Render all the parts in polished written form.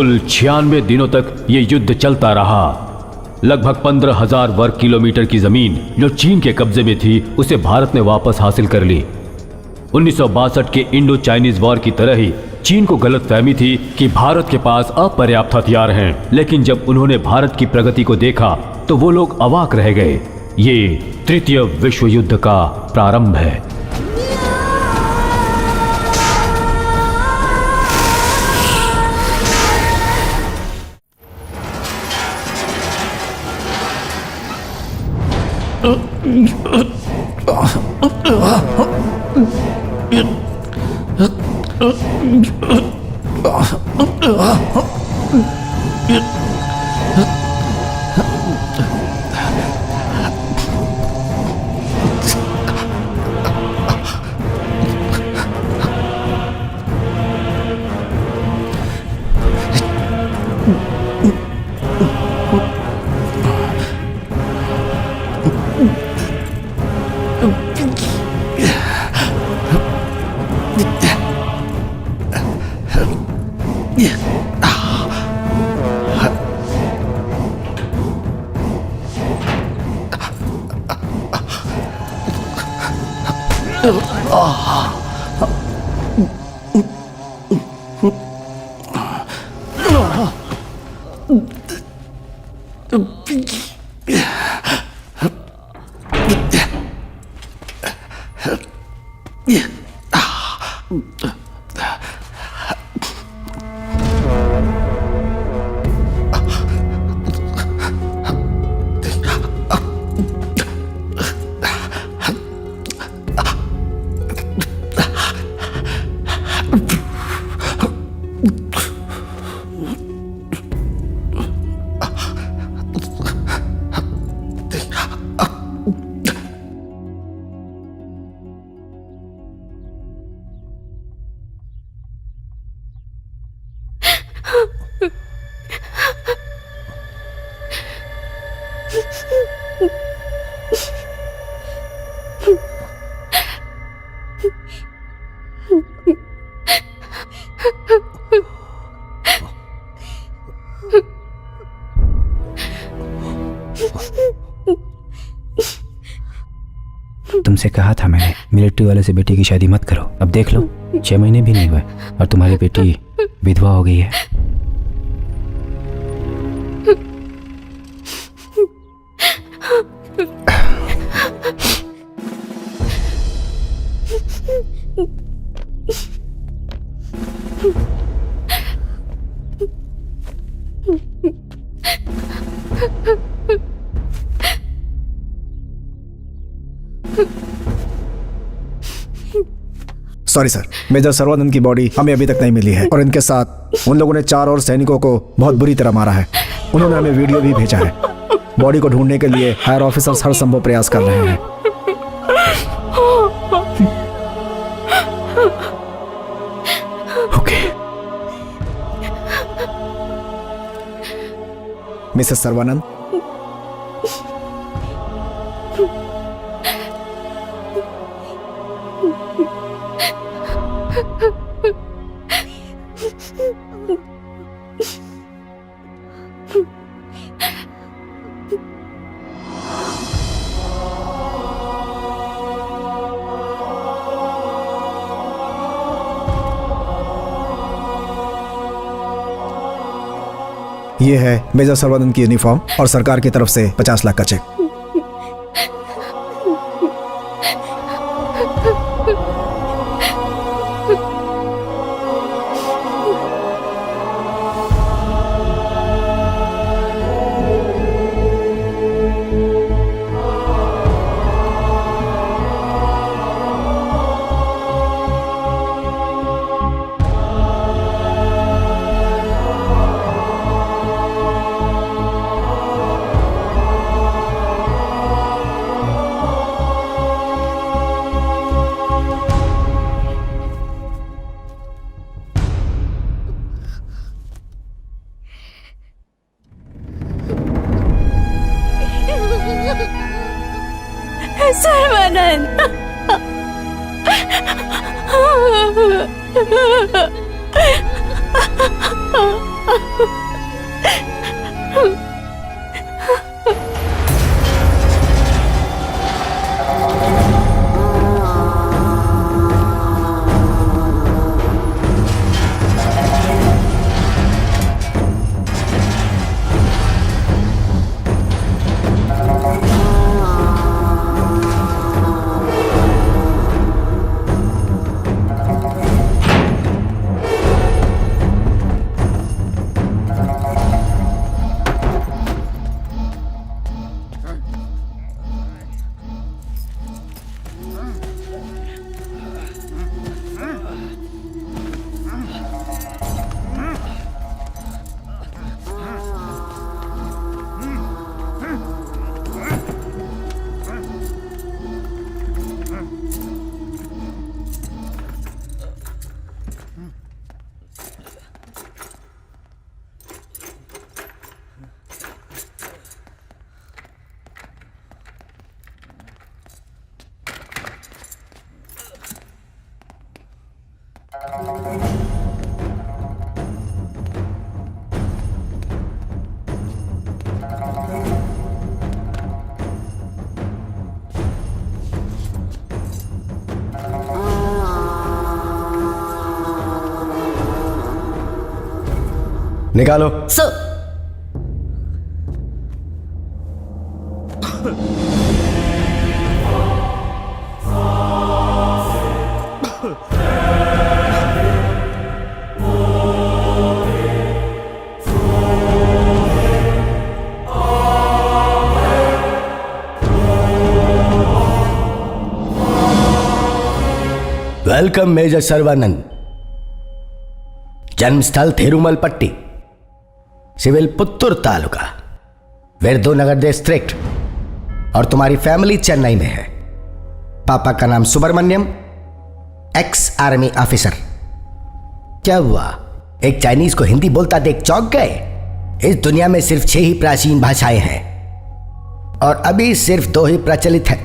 कुल 96 दिनों तक ये युद्ध चलता रहा। लगभग 15,000 वर्ग किलोमीटर की जमीन जो चीन के कब्जे में थी उसे भारत ने वापस हासिल कर ली। 1962 के इंडो चाइनीज वॉर की तरह ही चीन को गलतफहमी थी कि भारत के पास अपर्याप्त हथियार हैं, लेकिन जब उन्होंने भारत की प्रगति को देखा तो वो लोग अवाक रह गए। ये तृतीय विश्व युद्ध का प्रारंभ है। तुमसे कहा था मैंने, मिलिट्री वाले से बेटी की शादी मत करो। अब देख लो 6 महीने भी नहीं हुए और तुम्हारी बेटी विधवा हो गई है। सॉरी सर, मेजर सर्वानंद की बॉडी हमें अभी तक नहीं मिली है और इनके साथ उन लोगों ने 4 और सैनिकों को बहुत बुरी तरह मारा है। उन्होंने हमें वीडियो भी भेजा है। बॉडी को ढूंढने के लिए हायर ऑफिसर्स हर संभव प्रयास कर रहे हैं। ओके। मिसेस सर्वानंद, ये है मेजर सर्वानंद की यूनिफॉर्म और सरकार की तरफ से 50 लाख का चेक। सर्वानंद, निकालो। सर। Welcome major Sarvanand. जन्मस्थल थिरुमलपट्टी, सिविल पुत्तूर तालुका, वेरदोनगर डिस्ट्रिक्ट, और तुम्हारी फैमिली चेन्नई में है। पापा का नाम सुब्रमण्यम, एक्स आर्मी ऑफिसर। क्या हुआ, एक चाइनीज को हिंदी बोलता देख चौंक गए? इस दुनिया में सिर्फ 6 ही प्राचीन भाषाएं हैं और अभी सिर्फ 2 ही प्रचलित है।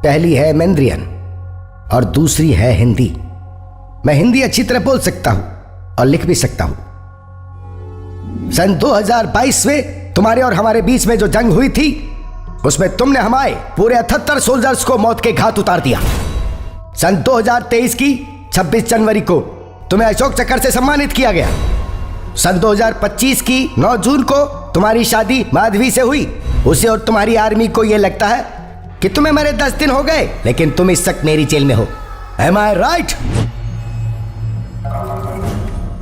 पहली है मैंड्रियन और दूसरी है हिंदी। मैं हिंदी अच्छी तरह बोल सकता हूं और लिख भी सकता हूं। सन 2022 में तुम्हारे और हमारे बीच में जो जंग हुई थी, उसमें तुमने हमारे पूरे 78 सोल्जर्स को मौत के घाट उतार दिया। सन 2023 की 26 जनवरी को तुम्हें अशोक चक्र से सम्मानित किया गया। सन 2025 की 9 जून को तुम्हारी शादी माधवी से हुई। उसे और तुम्हारी आर्मी को यह लगता है कि तुम्हें मरे 10 दिन हो गए, लेकिन तुम इस वक्त मेरी जेल में हो। Am I right?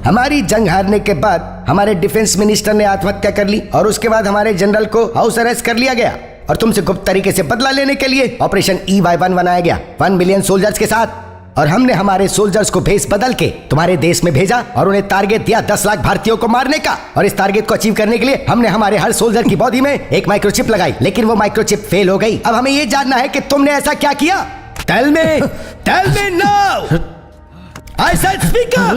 हमारी जंग हारने के बाद हमारे डिफेंस मिनिस्टर ने आत्महत्या कर ली और उसके बाद हमारे जनरल को हाउस अरेस्ट कर लिया गया और तुमसे गुप्त तरीके से बदला लेने के लिए ऑपरेशन EY1 बनाया गया 1 मिलियन सोल्जर्स के साथ। और हमने हमारे सोल्जर्स को भेस बदल के तुम्हारे देश में भेजा और उन्हें टारगेट दिया 10 लाख भारतीयों को मारने का। और इस टारगेट को अचीव करने के लिए हमने हमारे हर सोल्जर की बॉडी में एक माइक्रोचिप लगाई, लेकिन वो माइक्रोचिप फेल हो गई। अब हमें ये जानना है कि तुमने ऐसा क्या किया। Tell me now. I said speak up.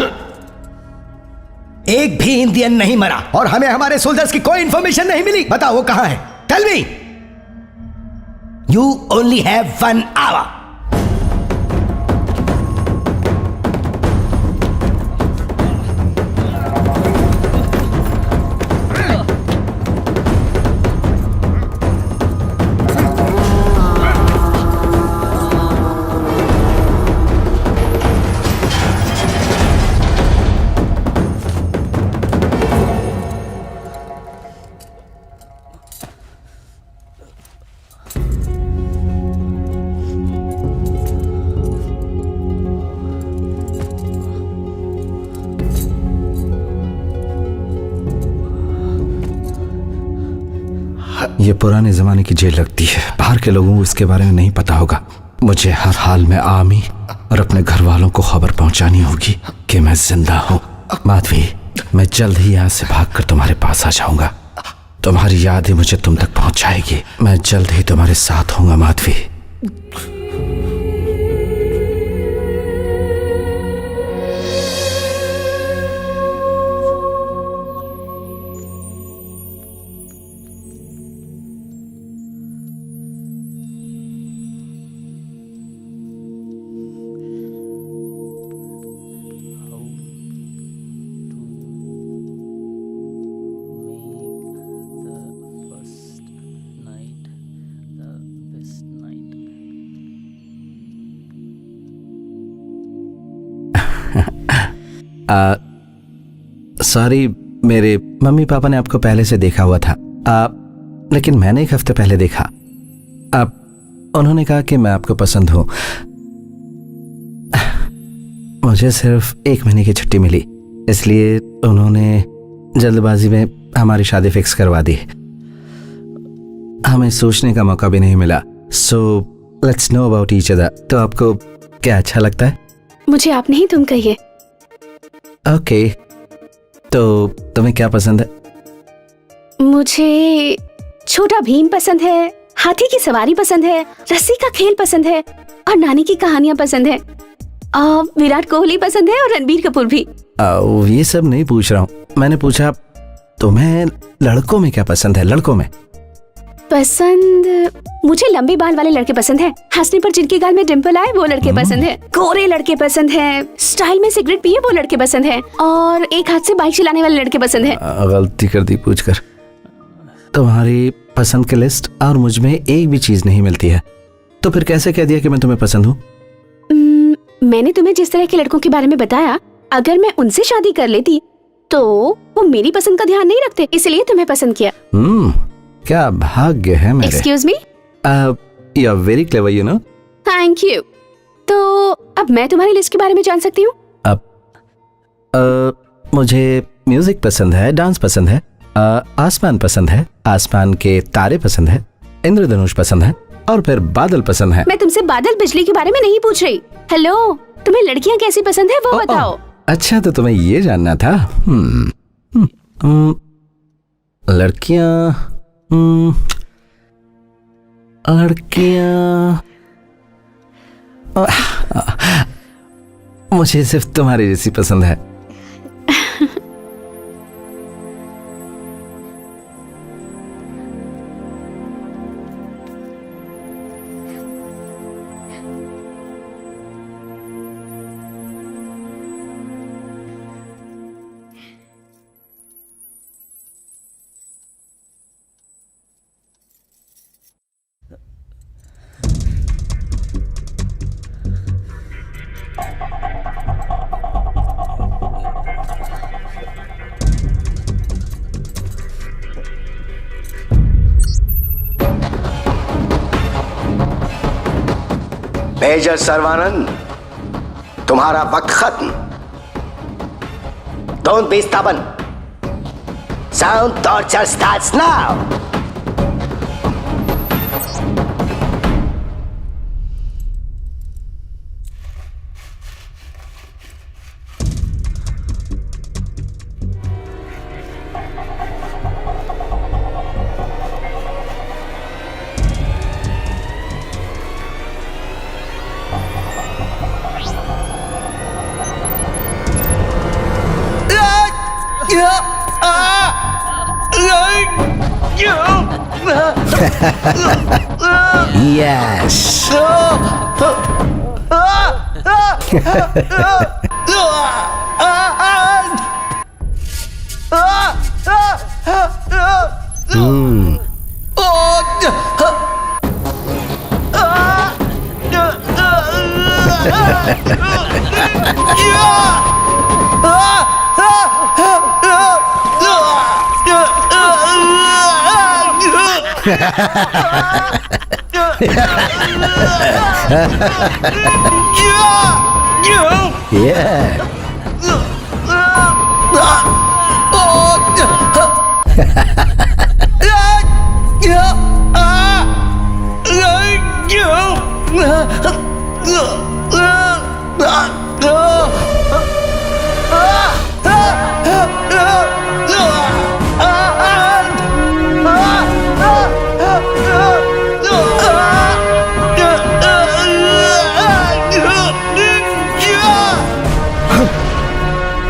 एक भी इंडियन नहीं मरा और हमें हमारे सोल्जर्स की कोई इंफॉर्मेशन नहीं मिली। बताओ वो कहां है। Tell me. You only have 1 hour. ये पुराने जमाने की जेल लगती है। बाहर के लोगों को इसके बारे में नहीं पता होगा। मुझे हर हाल में आर्मी और अपने घर वालों को खबर पहुंचानी होगी कि मैं जिंदा हूं। माधवी, मैं जल्द ही यहाँ से भागकर तुम्हारे पास आ जाऊंगा। तुम्हारी याद ही मुझे तुम तक पहुंचाएगी। मैं जल्द ही तुम्हारे साथ होऊंगा माधवी। सॉरी, मेरे मम्मी पापा ने आपको पहले से देखा हुआ था, लेकिन मैंने 1 हफ्ते पहले देखा। उन्होंने कहा कि मैं आपको पसंद हूं। मुझे सिर्फ 1 महीने की छुट्टी मिली, इसलिए उन्होंने जल्दबाजी में हमारी शादी फिक्स करवा दी। हमें सोचने का मौका भी नहीं मिला। So let's know about each other. तो आपको क्या अच्छा लगता है? मुझे आप नहीं तुम कहिए। ओके, तो तुम्हें क्या पसंद है? मुझे छोटा भीम पसंद है, हाथी की सवारी पसंद है, रस्सी का खेल पसंद है और नानी की कहानियां पसंद है। विराट कोहली पसंद है और रणबीर कपूर भी। ये सब नहीं पूछ रहा हूँ, मैंने पूछा तुम्हें लड़कों में क्या पसंद है? लड़कों में पसंद मुझे लंबे बाल वाले लड़के पसंद है, हंसने पर जिनके गाल में डिंपल आए वो लड़के पसंद है, गोरे लड़के पसंद है, स्टाइल में सिगरेट पिए वो लड़के पसंद है, और एक हाथ से बाइक चलाने वाले लड़के पसंद है। गलती कर दी पूछकर। तुम्हारी पसंद की लिस्ट और मुझ में एक भी चीज नहीं मिलती है, तो फिर कैसे कह दिया कि मैं तुम्हें पसंद हूँ? मैंने तुम्हें जिस तरह के लड़कों के बारे में बताया, अगर मैं उनसे शादी कर लेती तो वो मेरी पसंद का ध्यान नहीं रखते, इसलिए तुम्हें पसंद किया। क्या भाग्य है मेरे। Excuse me. You are very clever, you know. Thank you. तो अब मैं तुम्हारी लिस्ट के बारे में जान सकती हूँ? मुझे म्यूजिक पसंद है, डांस पसंद है, आसमान पसंद है, आसमान के तारे पसंद है, इंद्रधनुष पसंद है, और फिर बादल पसंद है। मैं तुमसे बादल बिजली के बारे में नहीं पूछ रही। हेलो, तुम्हें लड़कियाँ कैसी पसंद है वो बताओ। अच्छा, तो तुम्हें ये जानना था। लड़कियाँ मुझे सिर्फ तुम्हारी जैसी पसंद है। मेजर सर्वानंद, तुम्हारा वक्त खत्म। Don't be stubborn. Sound torture starts now. Yes. Yeah.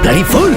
Bloody fool!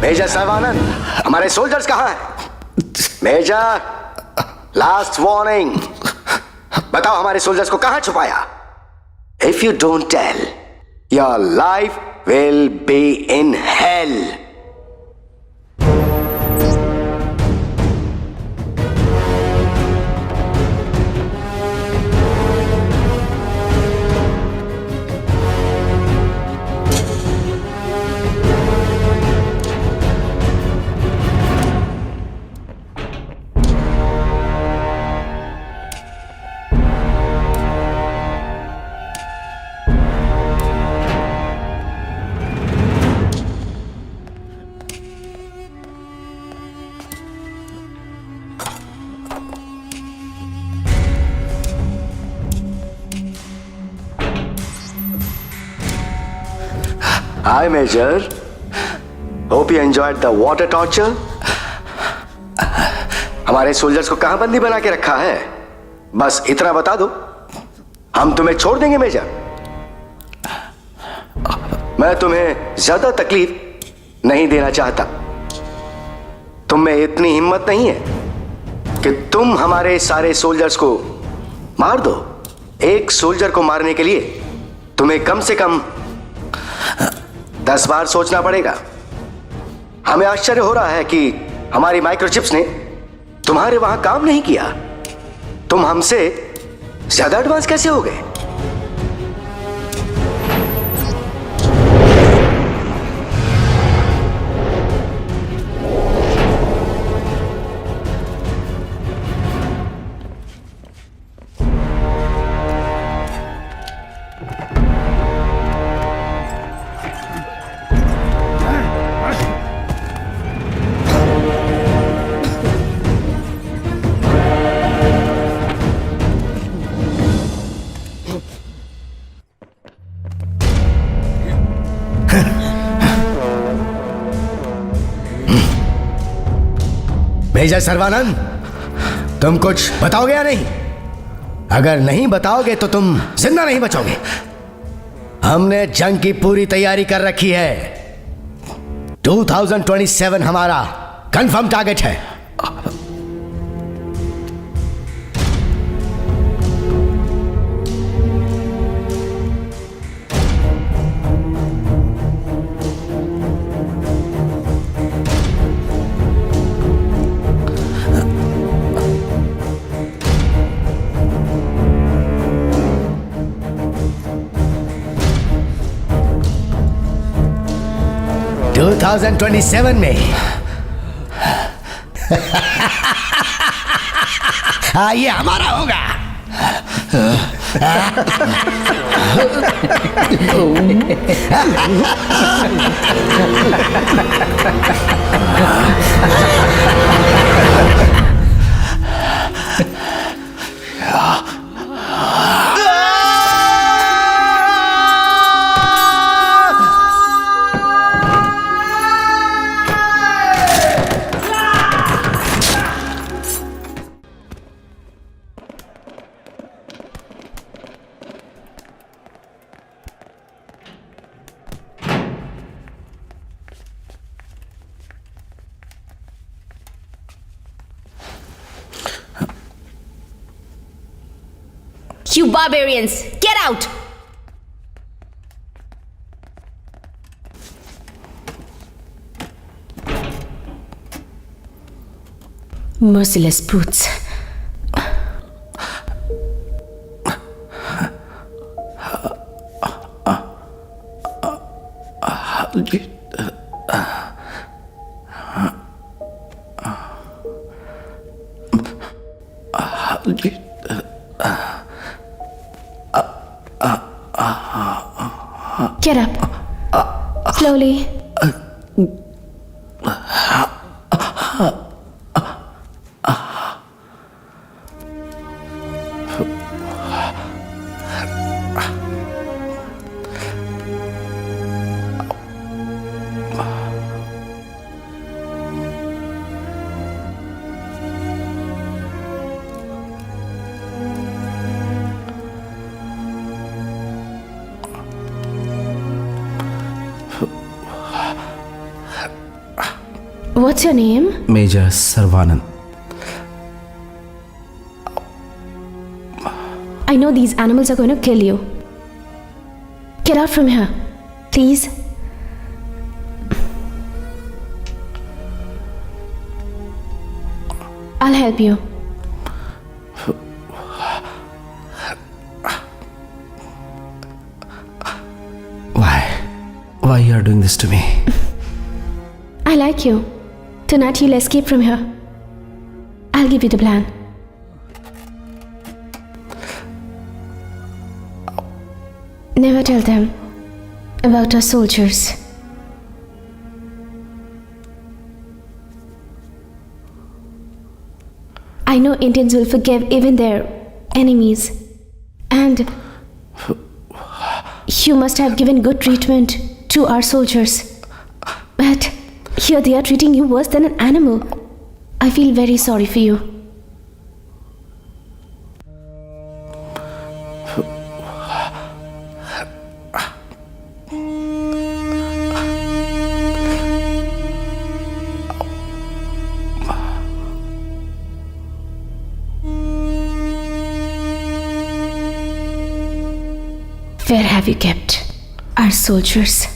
Major Sarvanand, हमारे सोल्जर्स कहाँ हैं? मेजर, लास्ट वार्निंग, बताओ हमारे सोल्जर्स को कहाँ छुपाया? If you don't tell, your life will be in hell. Hi, Major. Hope you enjoyed the water torture. हमारे soldiers को कहां बंदी बना के रखा है? बस इतना बता दो, हम तुम्हें छोड़ देंगे मेजर। मैं तुम्हें ज्यादा तकलीफ नहीं देना चाहता। तुम में इतनी हिम्मत नहीं है कि तुम हमारे सारे सोल्जर्स को मार दो। एक सोल्जर को मारने के लिए तुम्हें कम से कम 10 बार सोचना पड़ेगा। हमें आश्चर्य हो रहा है कि हमारी माइक्रोचिप्स ने तुम्हारे वहां काम नहीं किया। तुम हमसे ज्यादा एडवांस कैसे हो गए? मेजर सर्वानंद, तुम कुछ बताओगे या नहीं? अगर नहीं बताओगे तो तुम जिंदा नहीं बचोगे। हमने जंग की पूरी तैयारी कर रखी है। 2027 हमारा कंफर्म टारगेट है। $2027 में हाँ, ये हमारा होगा। You barbarians, get out! Merciless brutes. Get up. Slowly. What's your name? Major Sarvanand. I know these animals are going to kill you. Get out from here, please. I'll help you. Why you are doing this to me? I like you. Tonight you'll escape from here. I'll give you the plan. Never tell them about our soldiers. I know Indians will forgive even their enemies. And you must have given good treatment to our soldiers. But here they are treating you worse than an animal. I feel very sorry for you. Where have you kept our soldiers?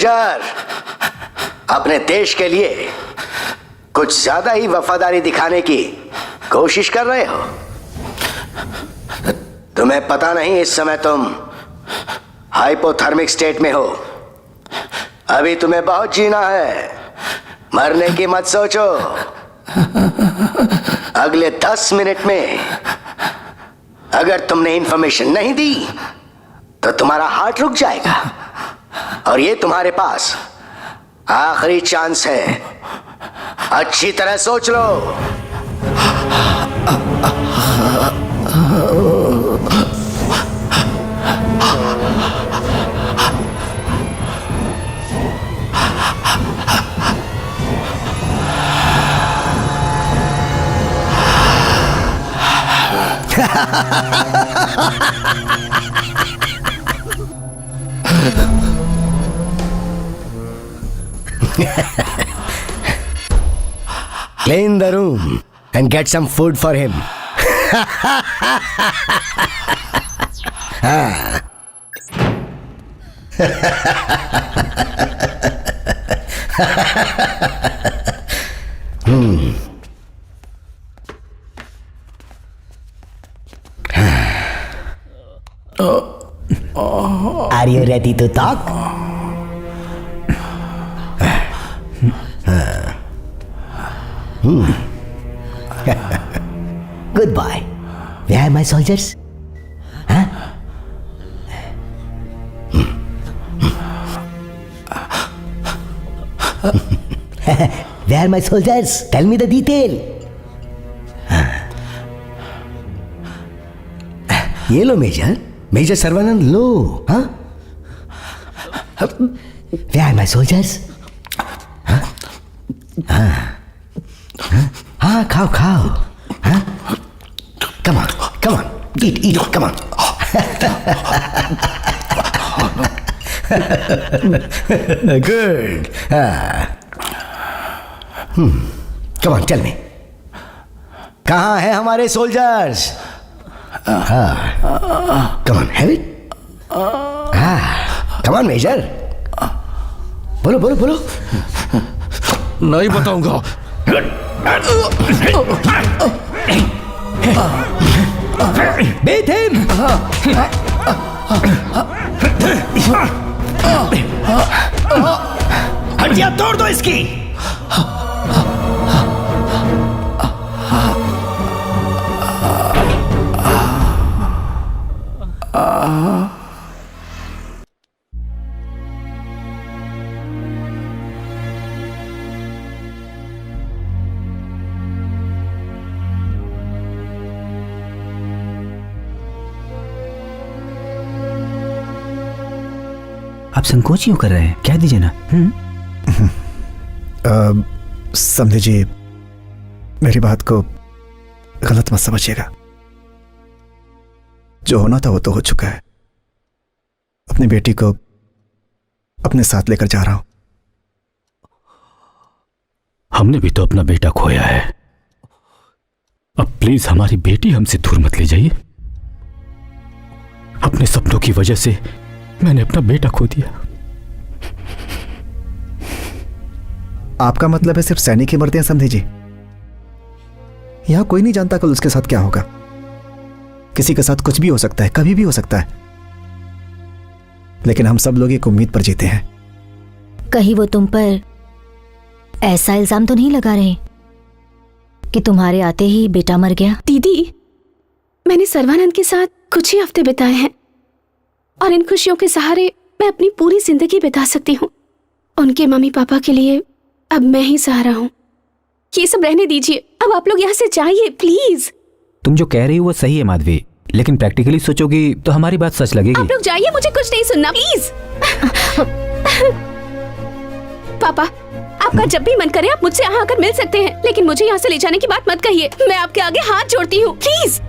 Major, अपने देश के लिए कुछ ज्यादा ही वफादारी दिखाने की कोशिश कर रहे हो। तुम्हें पता नहीं इस समय तुम हाइपोथर्मिक स्टेट में हो। अभी तुम्हें बहुत जीना है, मरने की मत सोचो। अगले 10 मिनट में अगर तुमने इंफॉर्मेशन नहीं दी तो तुम्हारा हार्ट रुक जाएगा, और ये तुम्हारे पास आखिरी चांस है। अच्छी तरह सोच लो। Clean the room and get some food for him. Are you ready to talk? Goodbye. Where are my soldiers? Huh? Where are my soldiers? Tell me the detail. ये लो मेजर, मेजर सर्वानंद लो। हाँ? Where are my soldiers? हाँ, खाओ खाओ। हाँ? Come on, come on, eat, come on. Good. Come on, tell me. कहाँ हैं हमारे soldiers? Come on, have it. Come on, Major. बोलो बोलो बोलो। नहीं बताऊंगा। Beat him. हड्डियां तोड़ दो इसकी। आप संकोच क्यों कर रहे हैं? कह दीजिए ना। समझे जी, मेरी बात को गलत मत समझिएगा। जो होना था वो तो हो चुका है। अपनी बेटी को अपने साथ लेकर जा रहा हूं। हमने भी तो अपना बेटा खोया है। अब प्लीज हमारी बेटी हमसे दूर मत ले जाइए। अपने सपनों की वजह से मैंने अपना बेटा खो दिया। आपका मतलब है सिर्फ सैनिक ही मरते हैं समझे जी? यहां कोई नहीं जानता कल उसके साथ क्या होगा। किसी के साथ कुछ भी हो सकता है, कभी भी हो सकता है। लेकिन हम सब लोग एक उम्मीद पर जीते हैं। कहीं वो तुम पर ऐसा इल्जाम तो नहीं लगा रहे कि तुम्हारे आते ही बेटा मर गया? दीदी, मैंने सर्वानंद के साथ कुछ ही हफ्ते बिताए हैं और इन खुशियों के सहारे मैं अपनी पूरी जिंदगी बिता सकती हूँ। उनके मम्मी पापा के लिए अब मैं ही सहारा हूँ। ये सब रहने दीजिए, अब आप लोग यहाँ से जाइए प्लीज। तुम जो कह रही हो वो सही है माधवी, लेकिन प्रैक्टिकली सोचोगी तो हमारी बात सच लगेगी। आप लोग जाइए, मुझे कुछ नहीं सुनना प्लीज। पापा, आपका जब भी मन करे आप मुझसे यहाँ आकर मिल सकते हैं, लेकिन मुझे यहाँ से ले जाने की बात मत कहिए। मैं आपके आगे हाथ जोड़ती हूँ, प्लीज।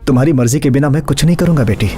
तुम्हारी मर्जी के बिना मैं कुछ नहीं करूंगा बेटी।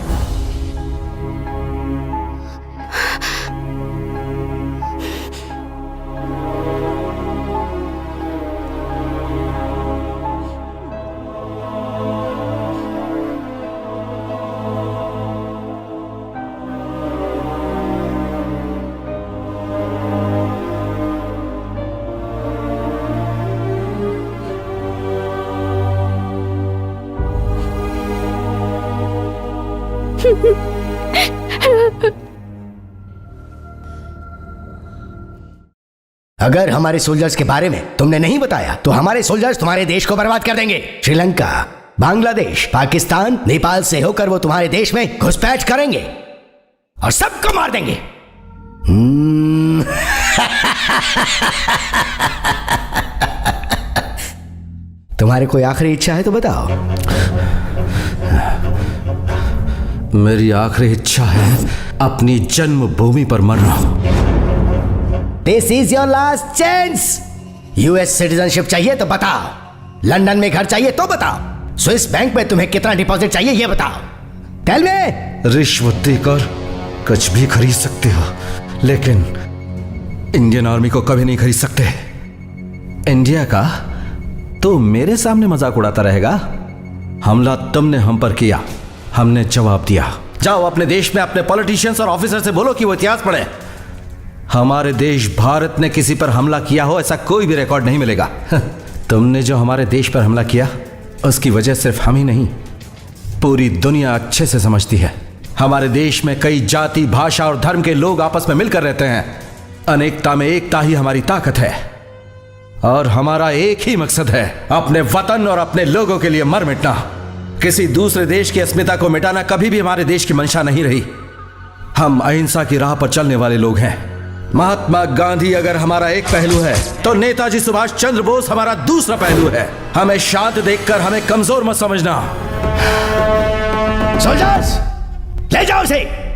अगर हमारे सोल्जर्स के बारे में तुमने नहीं बताया तो हमारे सोल्जर्स तुम्हारे देश को बर्बाद कर देंगे। श्रीलंका, बांग्लादेश, पाकिस्तान, नेपाल से होकर वो तुम्हारे देश में घुसपैठ करेंगे और सबको मार देंगे। तुम्हारी कोई आखिरी इच्छा है तो बताओ। मेरी आखिरी इच्छा है अपनी जन्मभूमि पर मरना। This is your last chance. US citizenship चाहिए तो बताओ, लंदन में घर चाहिए तो बताओ, स्विस बैंक में तुम्हें कितना डिपॉजिट चाहिए ये बताओ। Tell me. रिश्वत देकर कुछ भी खरीद सकते हो, लेकिन इंडियन आर्मी को कभी नहीं खरीद सकते। इंडिया का तो मेरे सामने मजाक उड़ाता रहेगा। हमला तुमने हम पर किया, हमने जवाब दिया। जाओ अपने देश में अपने पॉलिटिशियंस और ऑफिसर से बोलो कि वो इतिहास पढ़े। हमारे देश भारत ने किसी पर हमला किया हो ऐसा कोई भी रिकॉर्ड नहीं मिलेगा। तुमने जो हमारे देश पर हमला किया उसकी वजह सिर्फ हम ही नहीं, पूरी दुनिया अच्छे से समझती है। हमारे देश में कई जाति, भाषा और धर्म के लोग आपस में मिलकर रहते हैं। अनेकता में एकता ही हमारी ताकत है और हमारा एक ही मकसद है, अपने वतन और अपने लोगों के लिए मर मिटना। किसी दूसरे देश की अस्मिता को मिटाना कभी भी हमारे देश की मंशा नहीं रही। हम अहिंसा की राह पर चलने वाले लोग हैं। महात्मा गांधी अगर हमारा एक पहलू है तो नेताजी सुभाष चंद्र बोस हमारा दूसरा पहलू है। हमें शांत देखकर हमें कमजोर मत समझना। सोल्जर्स, ले जाओ उसे।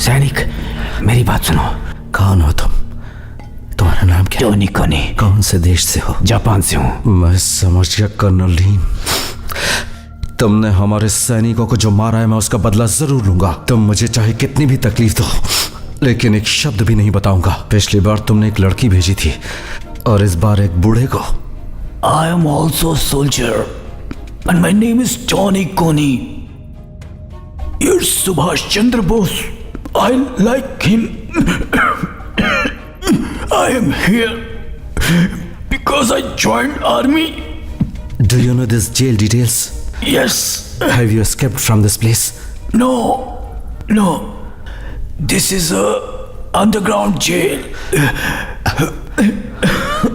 सैनिक, मेरी बात सुनो। कौन हो तुम? तुम्हारा नाम क्या? टोनी कोनी। कौन से देश से हो? जापान से हूँ। मैं समझ गया कर्नल लीन। तुमने हमारे सैनिकों को जो मारा है मैं उसका बदला जरूर लूंगा। तुम मुझे चाहे कितनी भी तकलीफ दो, लेकिन एक शब्द भी नहीं बताऊंगा। पिछली बार तुमने एक लड़की भेजी थी और इस बार एक बूढ़े को। I am also a soldier and my name is Tony Koni. Here's Subhash Chandra Bose. I like him. I am here because I joined army. Do you know this jail details? Yes. Have you escaped from this place? No. This is a underground jail.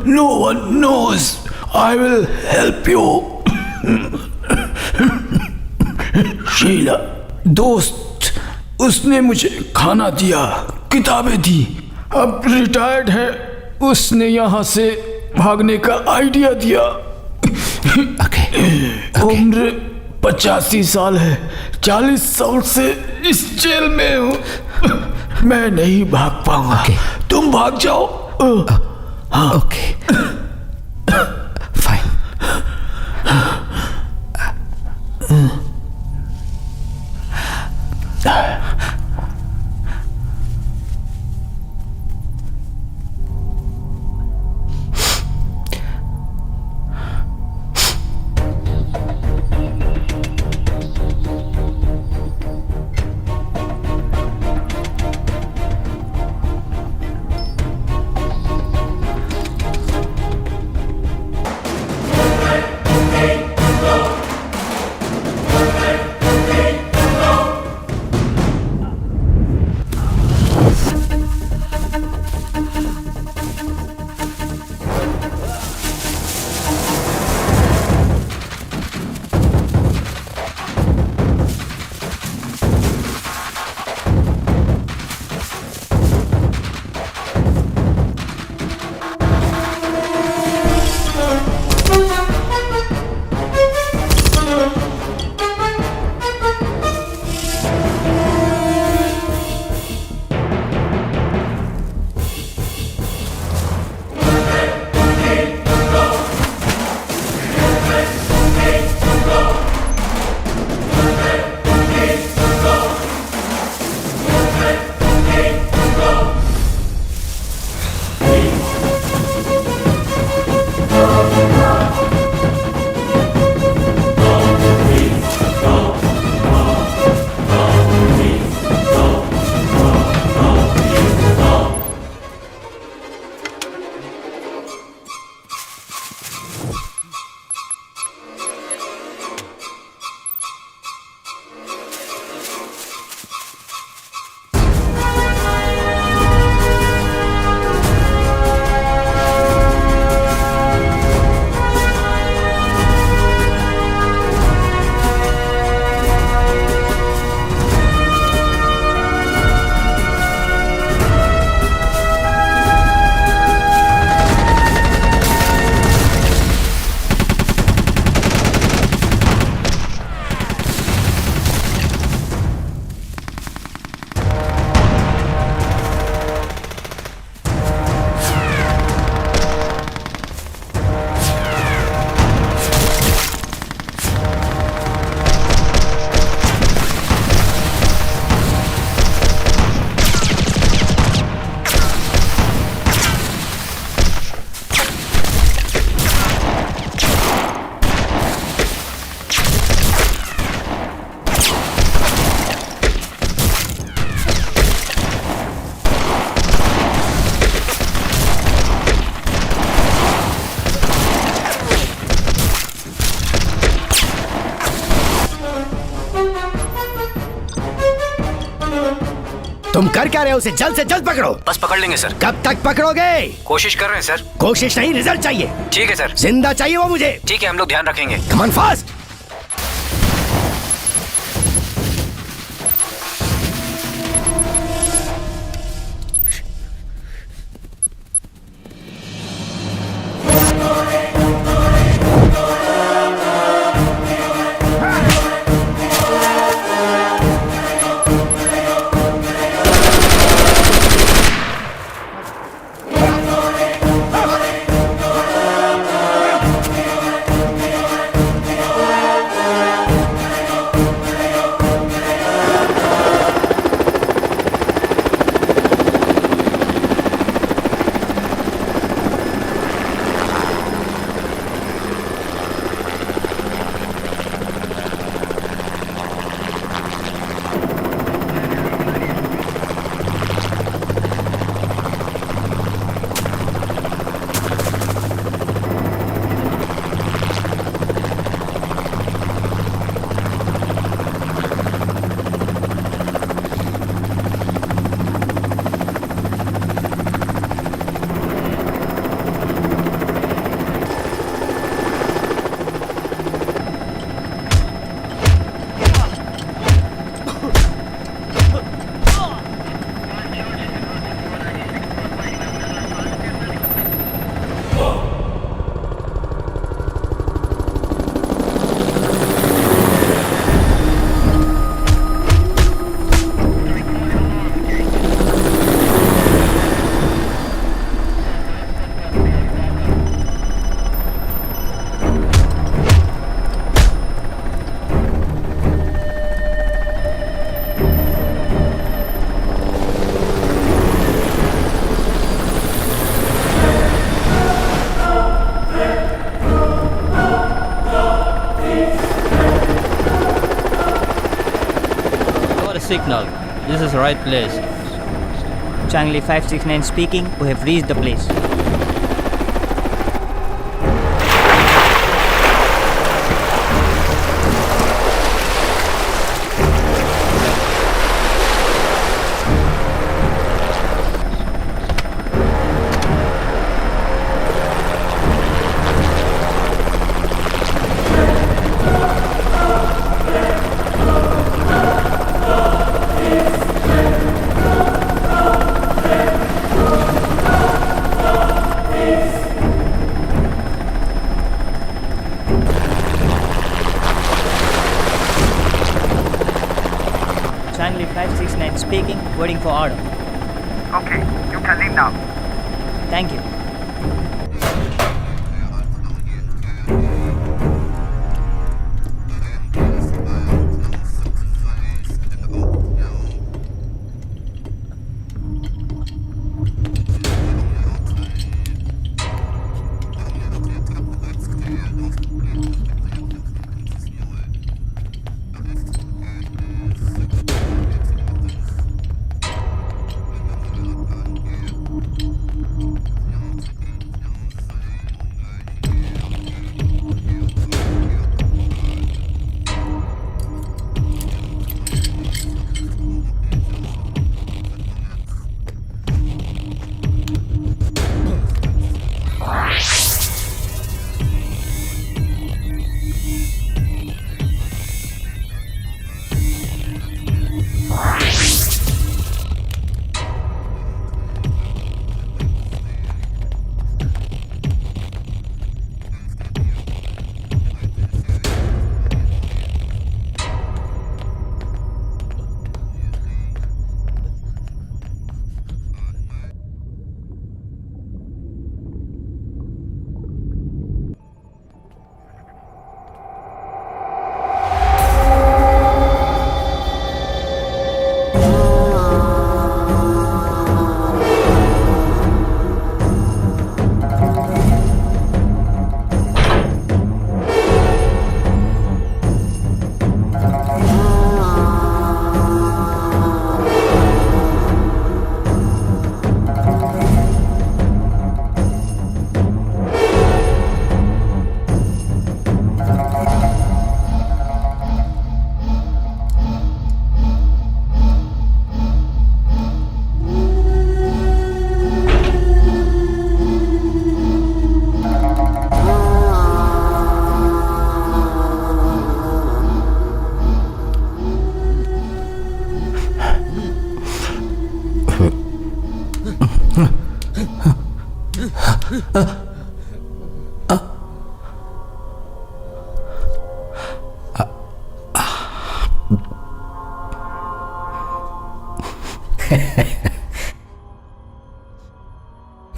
No one knows. I will help you. Sheila दोस्त, उसने मुझे खाना दिया, किताबें दी। अब retired है, उसने यहाँ से भागने का आइडिया दिया। उम्र 85 साल है, 40 साल से इस जेल में हूँ। मैं नहीं भाग पाऊंगा। तुम भाग जाओ। Okay, fine. तुम कर क्या रहे हो? उसे जल्द से जल्द पकड़ो। बस पकड़ लेंगे सर। कब तक पकड़ोगे? कोशिश कर रहे हैं सर। कोशिश नहीं, रिजल्ट चाहिए। ठीक है सर। जिंदा चाहिए वो मुझे। ठीक है, हम लोग ध्यान रखेंगे। Come on fast. signal. This is the right place. Changley 569 speaking. We have reached the place. Changley 569 speaking, waiting for order. Okay, you can leave now. Thank you.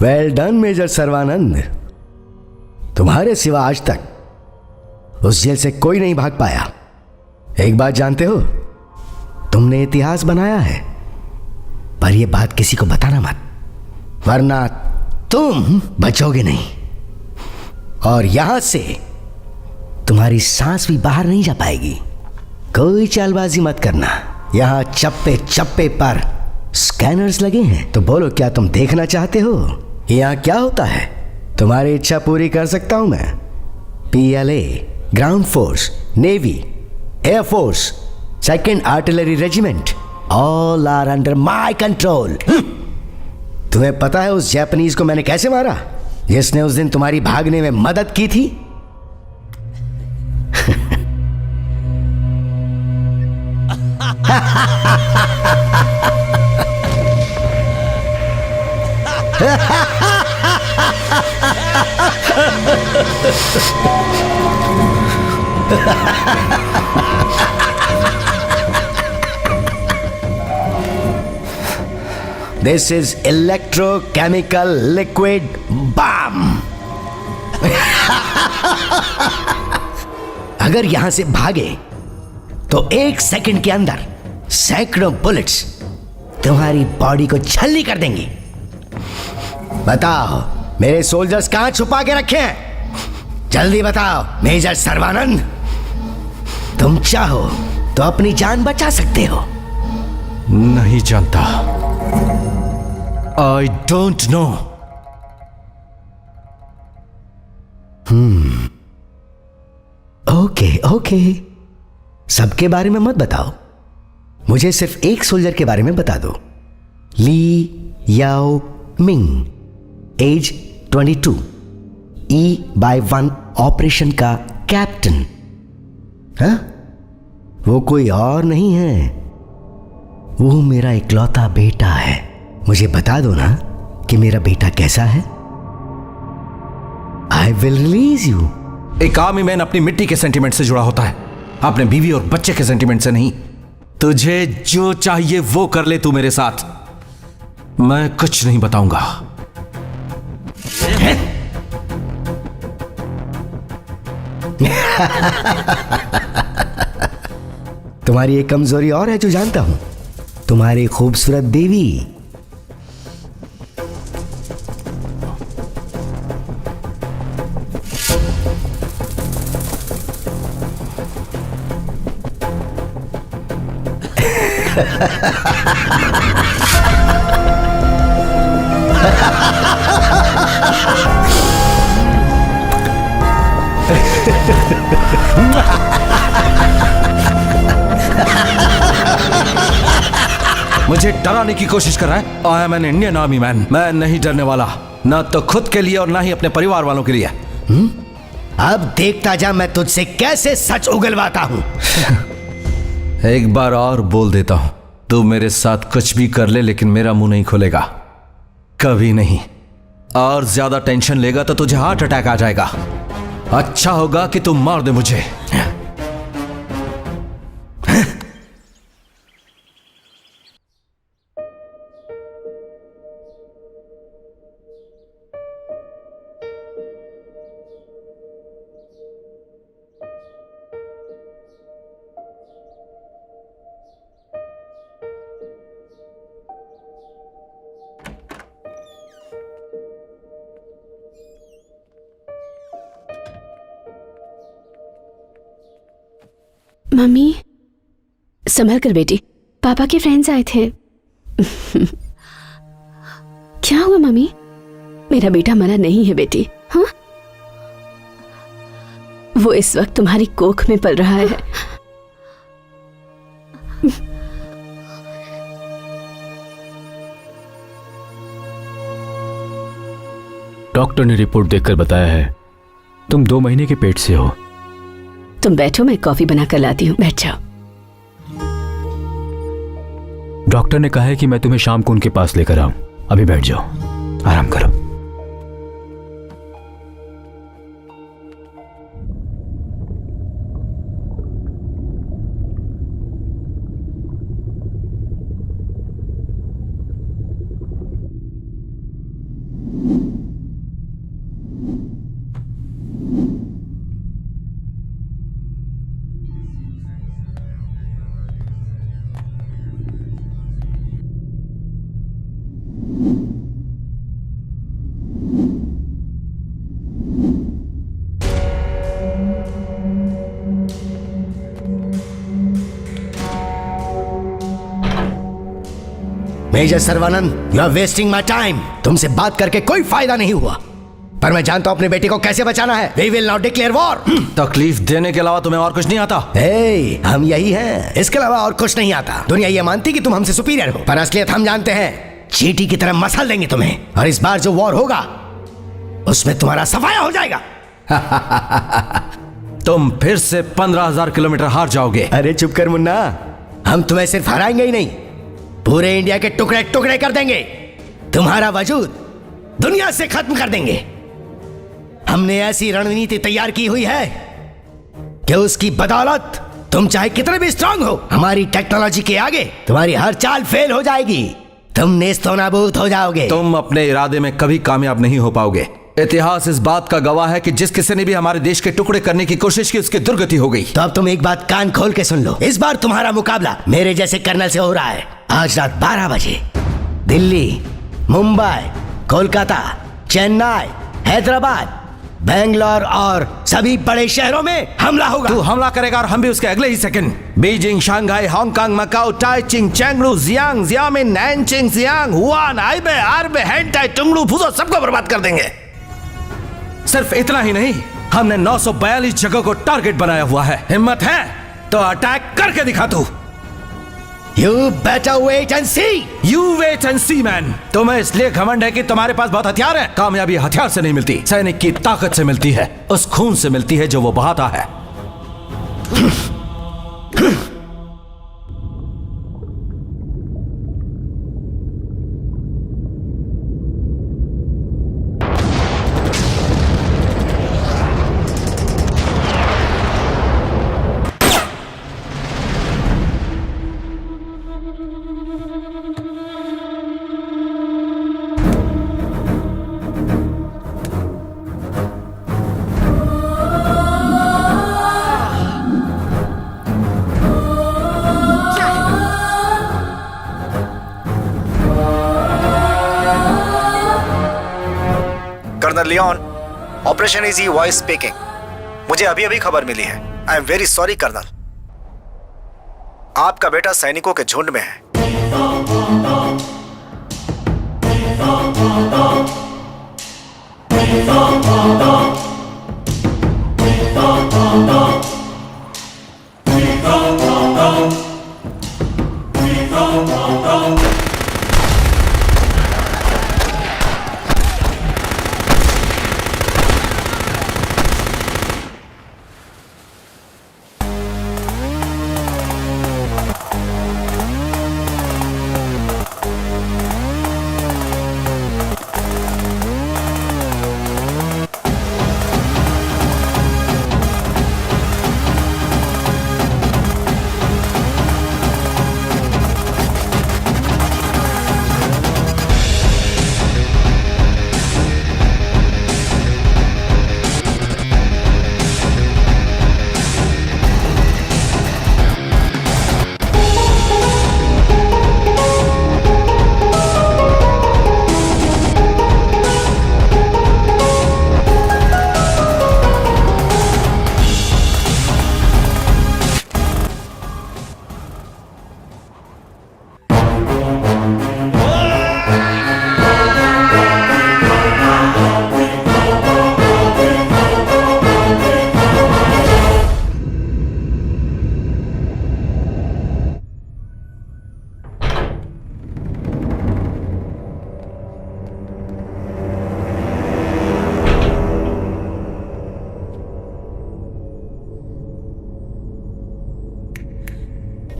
Well done major Sarvanand. तुम्हारे सिवा आज तक उस jail से कोई नहीं भाग पाया। एक बात जानते हो, तुमने इतिहास बनाया है, पर यह बात किसी को बताना मत, वरना तुम बचोगे नहीं और यहां से तुम्हारी सांस भी बाहर नहीं जा पाएगी। कोई चालबाजी मत करना। यहां चप्पे चप्पे पर स्कैनर्स लगे हैं, तो बोलो क्या तुम देखना चाहते हो? यहां क्या होता है? तुम्हारी इच्छा पूरी कर सकता हूं मैं। PLA, ground force, navy, air force, 2nd artillery regiment, all are under my control. तुम्हें पता है उस जापानीज को मैंने कैसे मारा, जिसने उस दिन तुम्हारी भागने में मदद की थी? This is electrochemical liquid bomb. अगर यहां से भागे तो 1 सेकंड के अंदर सैकड़ों बुलेट्स तुम्हारी बॉडी को छलनी कर देंगी। बताओ मेरे सोल्जर्स कहां छुपा के रखे हैं? जल्दी बताओ मेजर सर्वानंद। तुम चाहो तो अपनी जान बचा सकते हो, नहीं जानता। I don't know. Okay okay, सबके बारे में मत बताओ, मुझे सिर्फ एक सोल्जर के बारे में बता दो। ली याओ मिंग, एज 22, E/1 ऑपरेशन का कैप्टन। हाँ, वो कोई और नहीं है, वो मेरा इकलौता बेटा है। मुझे बता दो ना कि मेरा बेटा कैसा है। I will release you. एक आर्मी मैन अपनी मिट्टी के सेंटिमेंट से जुड़ा होता है, अपने बीवी और बच्चे के सेंटिमेंट से नहीं। तुझे जो चाहिए वो कर ले तू मेरे साथ, मैं कुछ नहीं बताऊंगा। तुम्हारी एक कमजोरी और है जो जानता हूं, तुम्हारी खूबसूरत बीवी। मुझे डराने की कोशिश कर रहा है। I M an Indian army man. मैं नहीं डरने वाला, ना तो खुद के लिए और ना ही अपने परिवार वालों के लिए। अब देखता जा मैं तुझसे कैसे सच उगलवाता हूं। एक बार और बोल देता हूं, तू मेरे साथ कुछ भी कर ले लेकिन मेरा मुंह नहीं खुलेगा, कभी नहीं। और ज्यादा टेंशन लेगा तो तुझे हार्ट अटैक आ जाएगा। अच्छा होगा कि तुम मार दे मुझे। मम्मी, संभल कर बेटी, पापा के फ्रेंड्स आए थे। क्या हुआ मम्मी? मेरा बेटा मरा नहीं है बेटी। हाँ, वो इस वक्त तुम्हारी कोख में पल रहा है। डॉक्टर ने रिपोर्ट देखकर बताया है तुम 2 महीने के पेट से हो। तुम बैठो, मैं कॉफी बनाकर लाती हूँ, बैठ जाओ। डॉक्टर ने कहा है कि मैं तुम्हें शाम को उनके पास लेकर आऊं। अभी बैठ जाओ, आराम करो। Major Sarvanand, you are wasting my time. तुमसे बात करके कोई फायदा नहीं हुआ, पर मैं जानता हूं अपने बेटे को कैसे बचाना है। We will not declare war. तकलीफ देने के अलावा तुम्हें और कुछ नहीं आता? हम यही हैं, इसके अलावा और कुछ नहीं आता। दुनिया ये मानती कि तुम हमसे सुपीरियर हो, पर असलियत हम जानते हैं। चींटी की तरह मसल देंगे तुम्हें, और इस बार जो वॉर होगा उसमें तुम्हारा सफाया हो जाएगा। तुम फिर से 15,000 किलोमीटर हार जाओगे। अरे चुप कर मुन्ना, हम तुम्हें सिर्फ हराएंगे ही नहीं, पूरे इंडिया के टुकड़े टुकड़े कर देंगे। तुम्हारा वजूद दुनिया से खत्म कर देंगे। हमने ऐसी रणनीति तैयार की हुई है कि उसकी बदौलत तुम चाहे कितने भी स्ट्रांग हो, हमारी टेक्नोलॉजी के आगे तुम्हारी हर चाल फेल हो जाएगी। तुम नेस्तनाबूद हो जाओगे। तुम अपने इरादे में कभी कामयाब नहीं हो पाओगे। इतिहास इस बात का गवाह है कि जिस किसी ने भी हमारे देश के टुकड़े करने की कोशिश की उसकी दुर्गति हो गई। तो अब तुम एक बात कान खोल के सुन लो, इस बार तुम्हारा मुकाबला मेरे जैसे कर्नल से हो रहा है। आज रात 12 बजे दिल्ली, मुंबई, कोलकाता, चेन्नई, हैदराबाद, बेंगलोर और सभी बड़े शहरों में हमला होगा। तू हमला करेगा और हम भी उसके अगले ही second Beijing, Shanghai, Hong Kong, Macau, Taichung, Chengdu, जियांग, जियामिन, नैनचिंग, जियांग, हुआन, आइबे, आरबे, हेंटाई, टुंगलू, फुजो सबको बर्बाद कर देंगे। सिर्फ इतना ही नहीं, हमने 942 जगह को टारगेट बनाया हुआ है। हिम्मत है तो अटैक करके दिखा तू। You better wait and see. You wait and see, man. तुम्हें इसलिए घमंड है कि तुम्हारे पास बहुत हथियार है। कामयाबी हथियार से नहीं मिलती, सैनिक की ताकत से मिलती है, उस खून से मिलती है जो वो बहाता है। Colonel Leon, operation easy voice speaking. मुझे अभी अभी खबर मिली है। I am very sorry colonel, आपका बेटा सैनिकों के झुंड में है।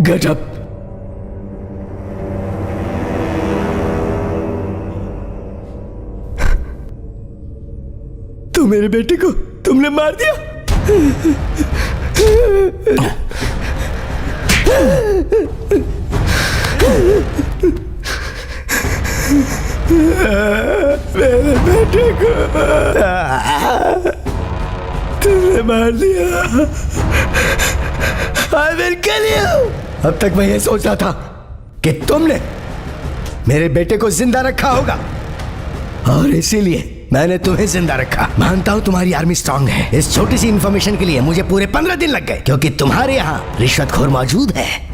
गजब। तो मेरे बेटे को तुमने मार दिया। मेरे बेटे को तुमने मार दिया। I will kill you! अब तक मैं ये सोच रहा था कि तुमने मेरे बेटे को जिंदा रखा होगा और इसीलिए मैंने तुम्हें जिंदा रखा। मानता हूं तुम्हारी आर्मी स्ट्रांग है। इस छोटी सी इंफॉर्मेशन के लिए मुझे पूरे 15 दिन लग गए, क्योंकि तुम्हारे यहां रिश्वतखोर मौजूद है।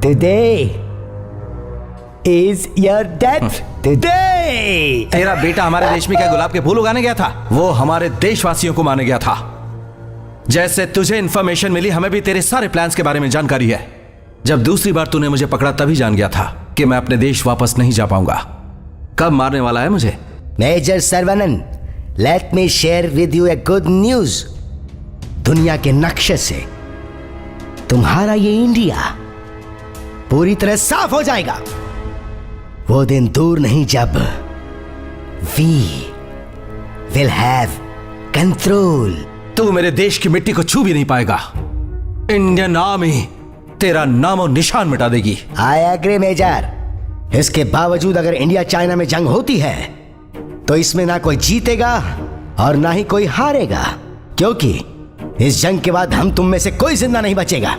Today is your death day. तेरा बेटा हमारे देश में क्या गुलाब के फूल उगाने गया था? वो हमारे देशवासियों को मारने गया था। जैसे तुझे इंफॉर्मेशन मिली, हमें भी तेरे सारे प्लान्स के बारे में जानकारी है। जब दूसरी बार तूने मुझे पकड़ा तभी जान गया था कि मैं अपने देश वापस नहीं जा पाऊंगा। कब मारने वाला है मुझे? Major Saravanan, let me share with you a good news. दुनिया के नक्शे से तुम्हारा ये इंडिया पूरी तरह साफ हो जाएगा। वो दिन दूर नहीं जब वी विल हैव कंट्रोल। तू मेरे देश की मिट्टी को छू भी नहीं पाएगा। इंडियन आर्मी तेरा नामो निशान मिटा देगी। I agree major. इसके बावजूद अगर इंडिया चाइना में जंग होती है तो इसमें ना कोई जीतेगा और ना ही कोई हारेगा, क्योंकि इस जंग के बाद हम तुम में से कोई जिंदा नहीं बचेगा।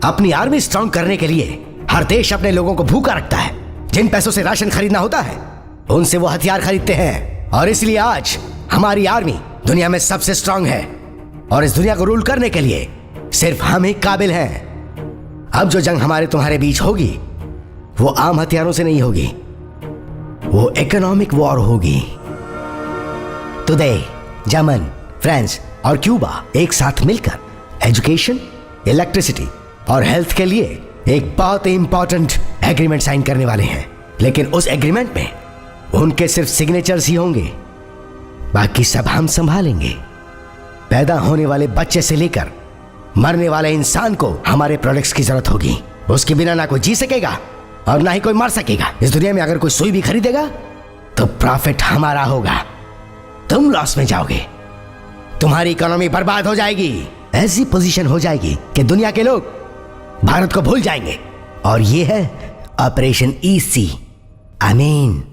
अपनी आर्मी स्ट्रांग करने के लिए हर देश अपने लोगों को भूखा रखता है। जिन पैसों से राशन खरीदना होता है उनसे वो हथियार खरीदते हैं। और इसलिए आज हमारी आर्मी दुनिया में सबसे स्ट्रांग है और इस दुनिया को रूल करने के लिए सिर्फ हम ही काबिल हैं। अब जो जंग हमारे तुम्हारे बीच होगी वो आम हथियारों से नहीं होगी, वो इकोनॉमिक वॉर होगी। टुडे जर्मन, फ्रांस और क्यूबा एक साथ मिलकर एजुकेशन, इलेक्ट्रिसिटी और हेल्थ के लिए एक बहुत ही इंपॉर्टेंट एग्रीमेंट साइन करने वाले हैं। लेकिन उस एग्रीमेंट में उनके सिर्फ सिग्नेचर्स ही होंगे, बाकी सब हम संभालेंगे। पैदा होने वाले बच्चे से लेकर मरने वाले इंसान को हमारे प्रोडक्ट्स की जरूरत होगी। उसके बिना ना कोई जी सकेगा और ना ही कोई मर सकेगा। इस दुनिया में अगर कोई सुई भी खरीदेगा तो प्रॉफिट हमारा होगा, तुम लॉस में जाओगे, तुम्हारी इकोनॉमी बर्बाद हो जाएगी। ऐसी पोजीशन हो जाएगी कि दुनिया के लोग भारत को भूल जाएंगे। और ये है operation EC, I mean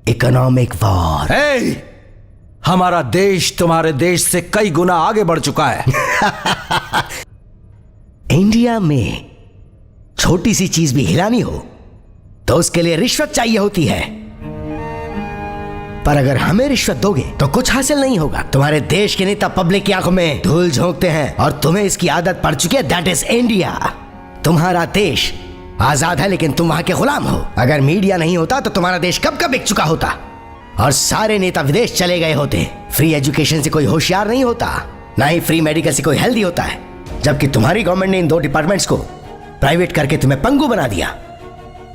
economic war. हमारा देश तुम्हारे देश से कई गुना आगे बढ़ चुका है। इंडिया में छोटी सी चीज भी हिलानी हो तो उसके लिए रिश्वत चाहिए होती है, पर अगर हमें रिश्वत दोगे तो कुछ हासिल नहीं होगा। तुम्हारे देश के नेता पब्लिक की आंखों में धूल झोंकते हैं और तुम्हें इसकी आदत पड़ चुकी है। That is India. तुम्हारा देश आजाद है लेकिन तुम वहां के गुलाम हो। अगर मीडिया नहीं होता तो तुम्हारा देश कब कब बिक चुका होता और सारे नेता विदेश चले गए होते। फ्री एजुकेशन से कोई होशियार नहीं होता, ना ही फ्री मेडिकल से कोई हेल्दी होता है। जबकि तुम्हारी गवर्नमेंट ने इन दो डिपार्टमेंट्स को प्राइवेट करके तुम्हें पंगु बना दिया।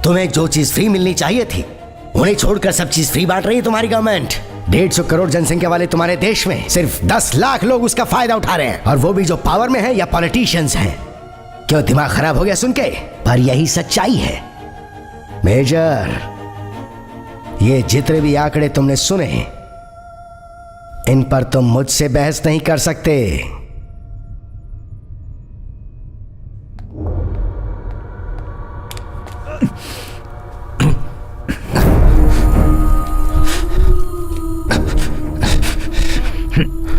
तुम्हें जो चीज फ्री मिलनी चाहिए थी उन्हें छोड़कर सब चीज फ्री बांट रही है तुम्हारी गवर्नमेंट। 150 करोड़ जनसंख्या वाले तुम्हारे देश में सिर्फ 10 लाख लोग उसका फायदा उठा रहे हैं, और वो भी जो पावर में है या पॉलिटिशियंस हैं। क्यों दिमाग खराब हो गया सुन के? पर यही सच्चाई है मेजर। ये जितने भी आंकड़े तुमने सुने इन पर तुम मुझसे बहस नहीं कर सकते।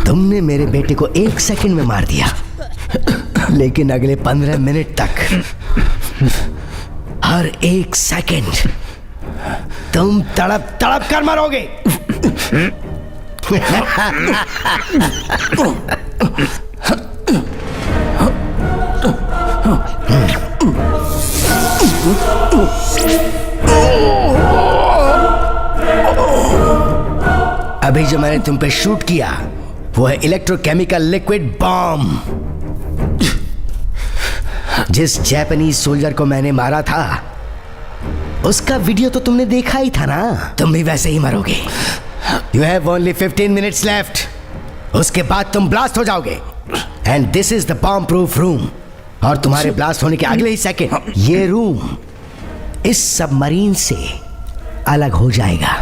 तुमने मेरे बेटे को 1 सेकंड में मार दिया, लेकिन अगले 15 मिनट तक हर 1 सेकंड तुम तड़प तड़प कर मरोगे। अभी जो मैंने तुम पे शूट किया वो है इलेक्ट्रोकेमिकल लिक्विड बॉम्ब। जिस जापानीज सोल्जर को मैंने मारा था उसका वीडियो तो तुमने देखा ही था ना। तुम भी वैसे ही मरोगे। You have only 15 minutes left, उसके बाद तुम ब्लास्ट हो जाओगे। And this is the bomb proof room. और तुम्हारे ब्लास्ट होने के अगले ही सेकंड ये रूम इस सबमरीन से अलग हो जाएगा।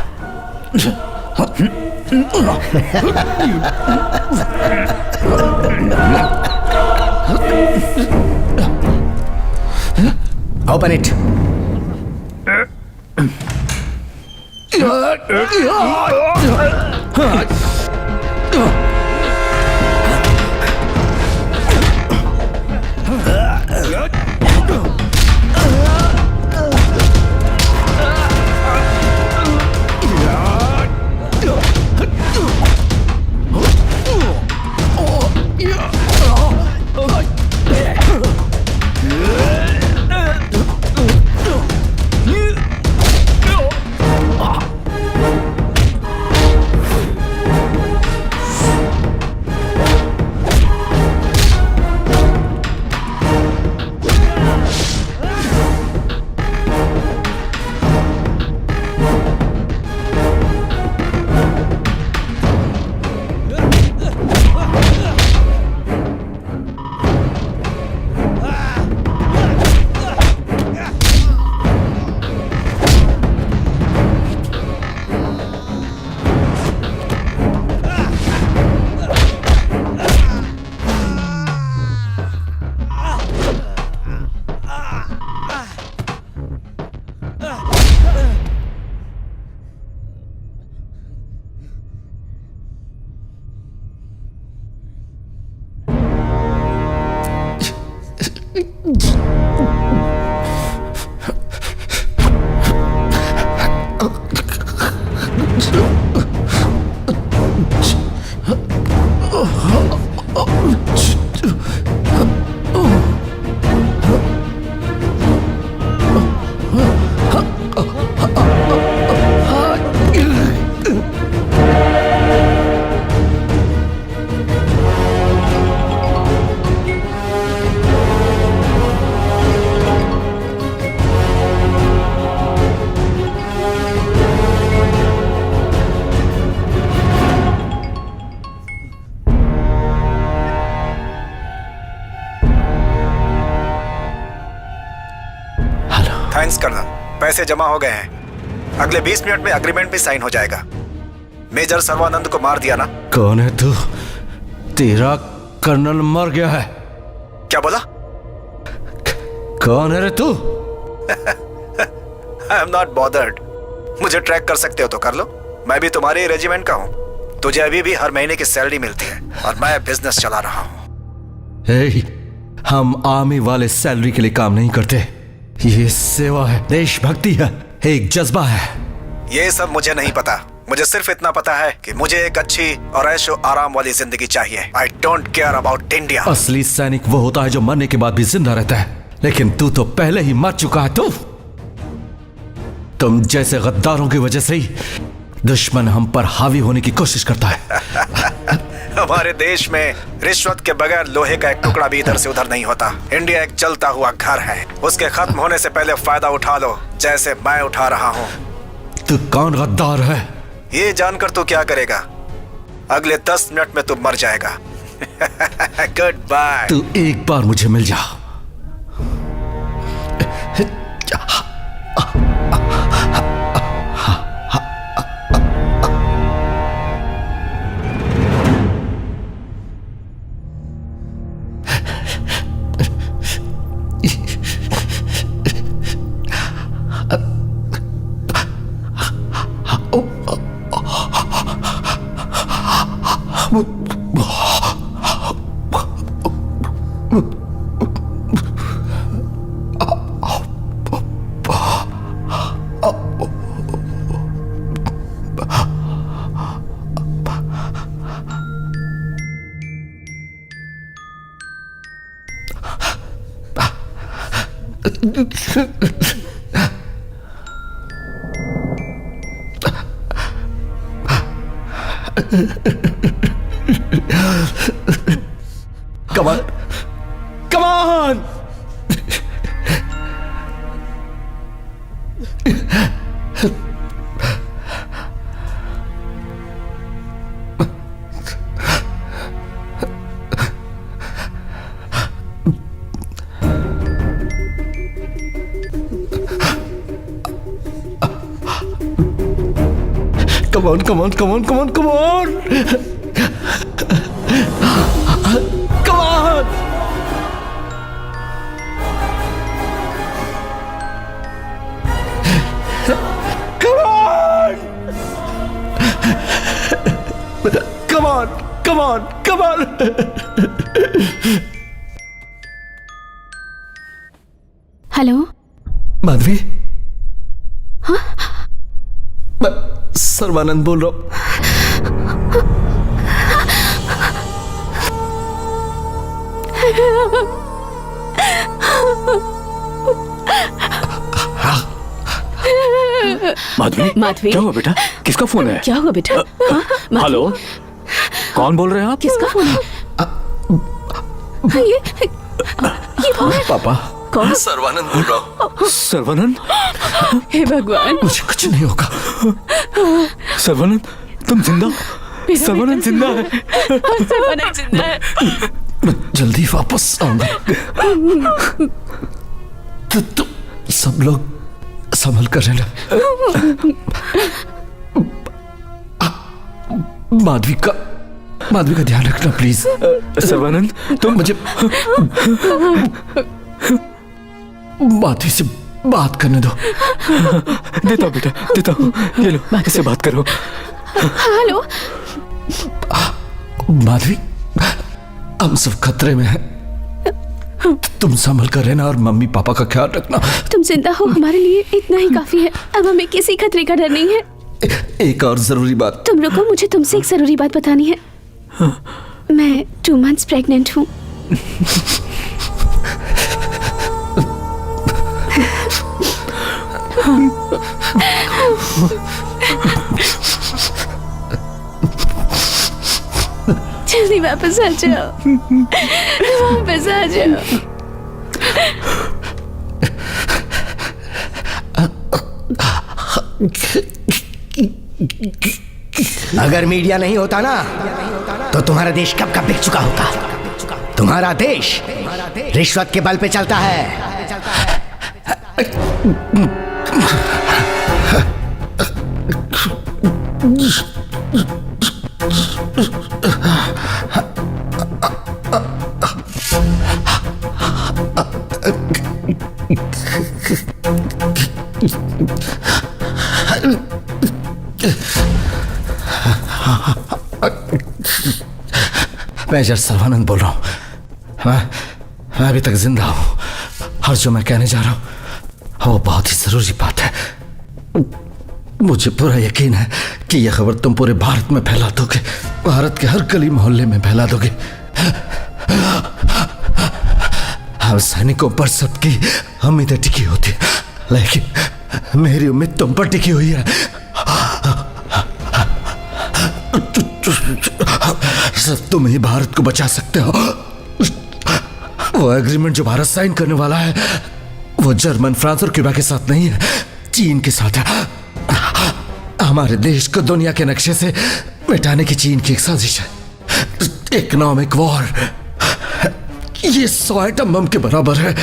Open it. पैसे जमा हो गए हैं। अगले 20 मिनट में एग्रीमेंट भी साइन हो जाएगा। मेजर सर्वानंद को मार दिया ना? कौन है तू? तेरा कर्नल मर गया है। क्या बोला? कौन है रे तू? I am not bothered. मुझे ट्रैक कर सकते हो तो कर लो, मैं भी तुम्हारे रेजिमेंट का हूँ। तुझे अभी भी हर महीने की सैलरी मिलती है और मैं बिजनेस चला रहा हूँ। हम आर्मी वाले सैलरी के लिए काम नहीं करते। ये सेवा है, देशभक्ति है, एक जज्बा है। ये सब मुझे नहीं पता। मुझे सिर्फ इतना पता है कि मुझे एक अच्छी और ऐशो आराम वाली जिंदगी चाहिए। I don't care about India. असली सैनिक वो होता है जो मरने के बाद भी जिंदा रहता है, लेकिन तू तो पहले ही मर चुका है। तुम जैसे गद्दारों की वजह से ही दुश्मन हम पर हावी होने की कोशिश करता है। हमारे देश में रिश्वत के बगैर लोहे का एक टुकड़ा भी इधर से उधर नहीं होता। इंडिया एक चलता हुआ घर है, उसके खत्म होने से पहले फायदा उठा लो, जैसे मैं उठा रहा हूँ। तू कौन गद्दार है? ये जानकर तू क्या करेगा? अगले 10 मिनट में तू मर जाएगा। Good bye. तू एक बार मुझे मिल जा। Come on. Come on. Come on, come on, come on, come on, come on! Come on! Come on! Come on, come on, come on! Hello Madhavi? हाँ? मैं सर्वानंद बोल रहा हूं। माधवी, माधवी, क्या हुआ बेटा? किसका फोन है? क्या हुआ बेटा? हाँ? हेलो, कौन बोल रहे हैं आप? किसका फोन है? ये कौन है? पापा, कौन? सर्वानंद बोल रहा हूँ। सर्वानंद? हे भगवान, मुझे कुछ नहीं होगा। सर्वानंद, तुम जिंदा? सर्वानंद जिंदा है। सर्वानंद जिंदा है। मैं जल्दी वापस आऊंगा। तो सब लोग संभल कर रहना। माधवी का ध्यान रखना प्लीज। सर्वानंद, तुम मुझे माधवी से बात करने दो। देता हूँ बेटा, देता हूँ। ये लो, इससे बात करो। हेलो माधवी, हम सब खतरे में हैं। तुम संभल कर रहना और मम्मी पापा का ख्याल रखना। तुम जिंदा हो, हमारे लिए इतना ही काफी है। अब हमें किसी खतरे का डर नहीं है। एक और जरूरी बात। तुम रुको, मुझे तुमसे एक जरूरी बात बतानी है। मैं 2 months प्रेग्नेंट हूँ। जल्दी वापस आ जाओ, वापस आ जाओ। अगर मीडिया नहीं होता ना तो तुम्हारा देश कब का बिक चुका होता। तुम्हारा देश रिश्वत के बल पे चलता है। मेजर सर्वानंद बोल रहा हूं। मैं अभी तक जिंदा हूं और जो मैं कहने जा रहा हूं वो बहुत ही जरूरी बात है। मुझे पूरा यकीन है कि यह खबर तुम पूरे भारत में फैला दोगे, भारत के हर गली मोहल्ले में फैला दोगे। हम सैनिकों पर सबकी उम्मीदें टिकी होती है, लेकिन मेरी उम्मीद तुम पर टिकी हुई है। सिर्फ तुम ही भारत को बचा सकते हो। वो एग्रीमेंट जो भारत साइन करने वाला है वो जर्मन, फ्रांस और क्यूबा के साथ नहीं है, चीन के साथ है। हमारे देश को दुनिया के नक्शे से मिटाने की चीन की एक साजिश है। इकोनॉमिक वॉर, ये 100 एटम बम के बराबर है।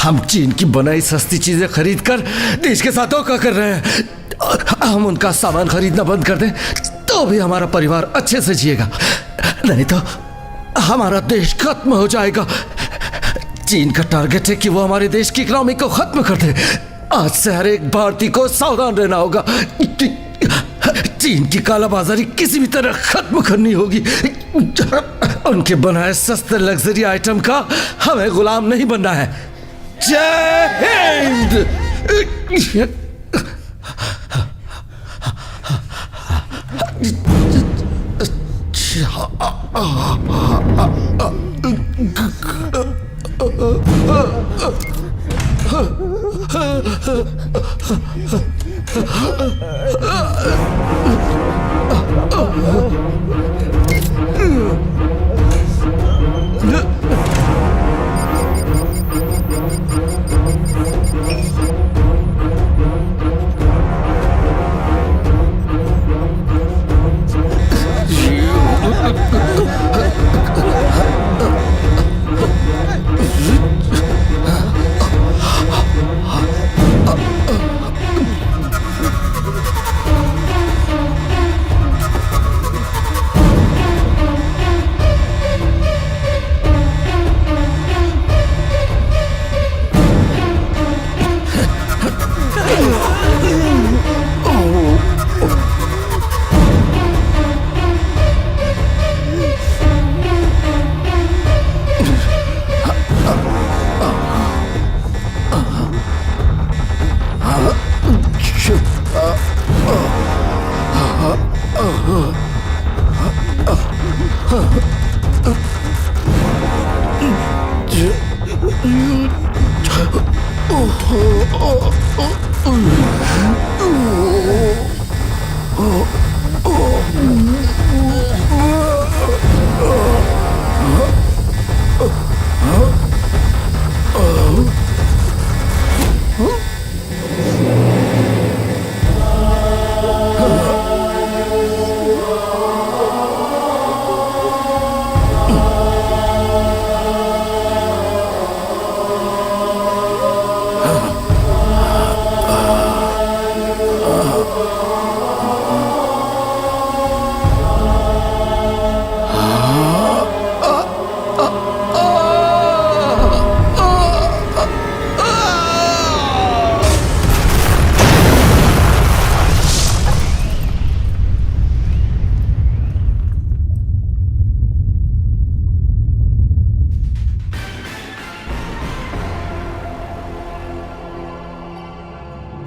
हम चीन की बनाई सस्ती चीजें खरीद कर देश के साथ धोखा कर रहे हैं। हम उनका सामान खरीदना बंद कर दें तो भी हमारा परिवार अच्छे से जिएगा, नहीं तो हमारा देश खत्म हो जाएगा। चीन का टारगेट है कि वो हमारे देश की इकोनॉमी को खत्म कर दे। आज से हर एक भारतीय को सावधान रहना होगा। चीन की कालाबाजारी किसी भी तरह खत्म करनी होगी। उनके बनाए सस्ते लग्जरी आइटम का हमें गुलाम नहीं बनना है। जय हिंद।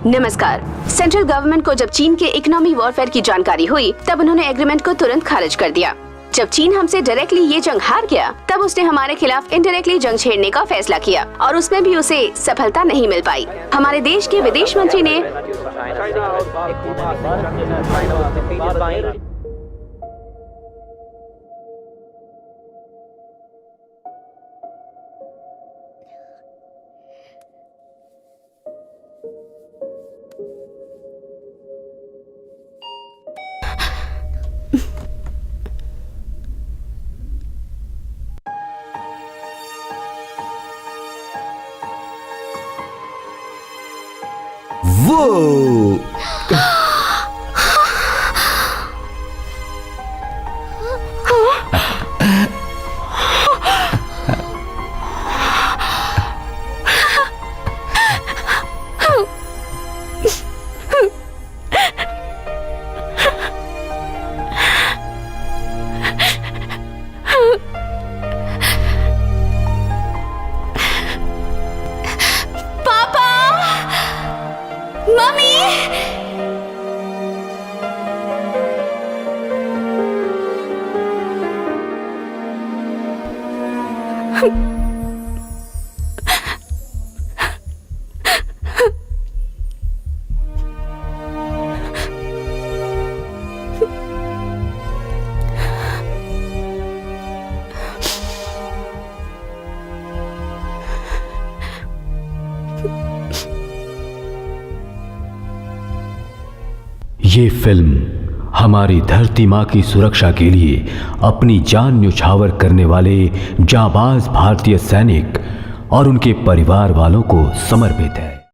नमस्कार। सेंट्रल गवर्नमेंट को जब चीन के इकोनॉमी वॉरफेयर की जानकारी हुई तब उन्होंने एग्रीमेंट को तुरंत खारिज कर दिया। जब चीन हमसे डायरेक्टली ये जंग हार गया तब उसने हमारे खिलाफ इनडायरेक्टली जंग छेड़ने का फैसला किया और उसमें भी उसे सफलता नहीं मिल पाई। हमारे देश के विदेश मंत्री ने वो मम्मी। ये फिल्म हमारी धरती माँ की सुरक्षा के लिए अपनी जान न्यौछावर करने वाले जाबाज भारतीय सैनिक और उनके परिवार वालों को समर्पित है।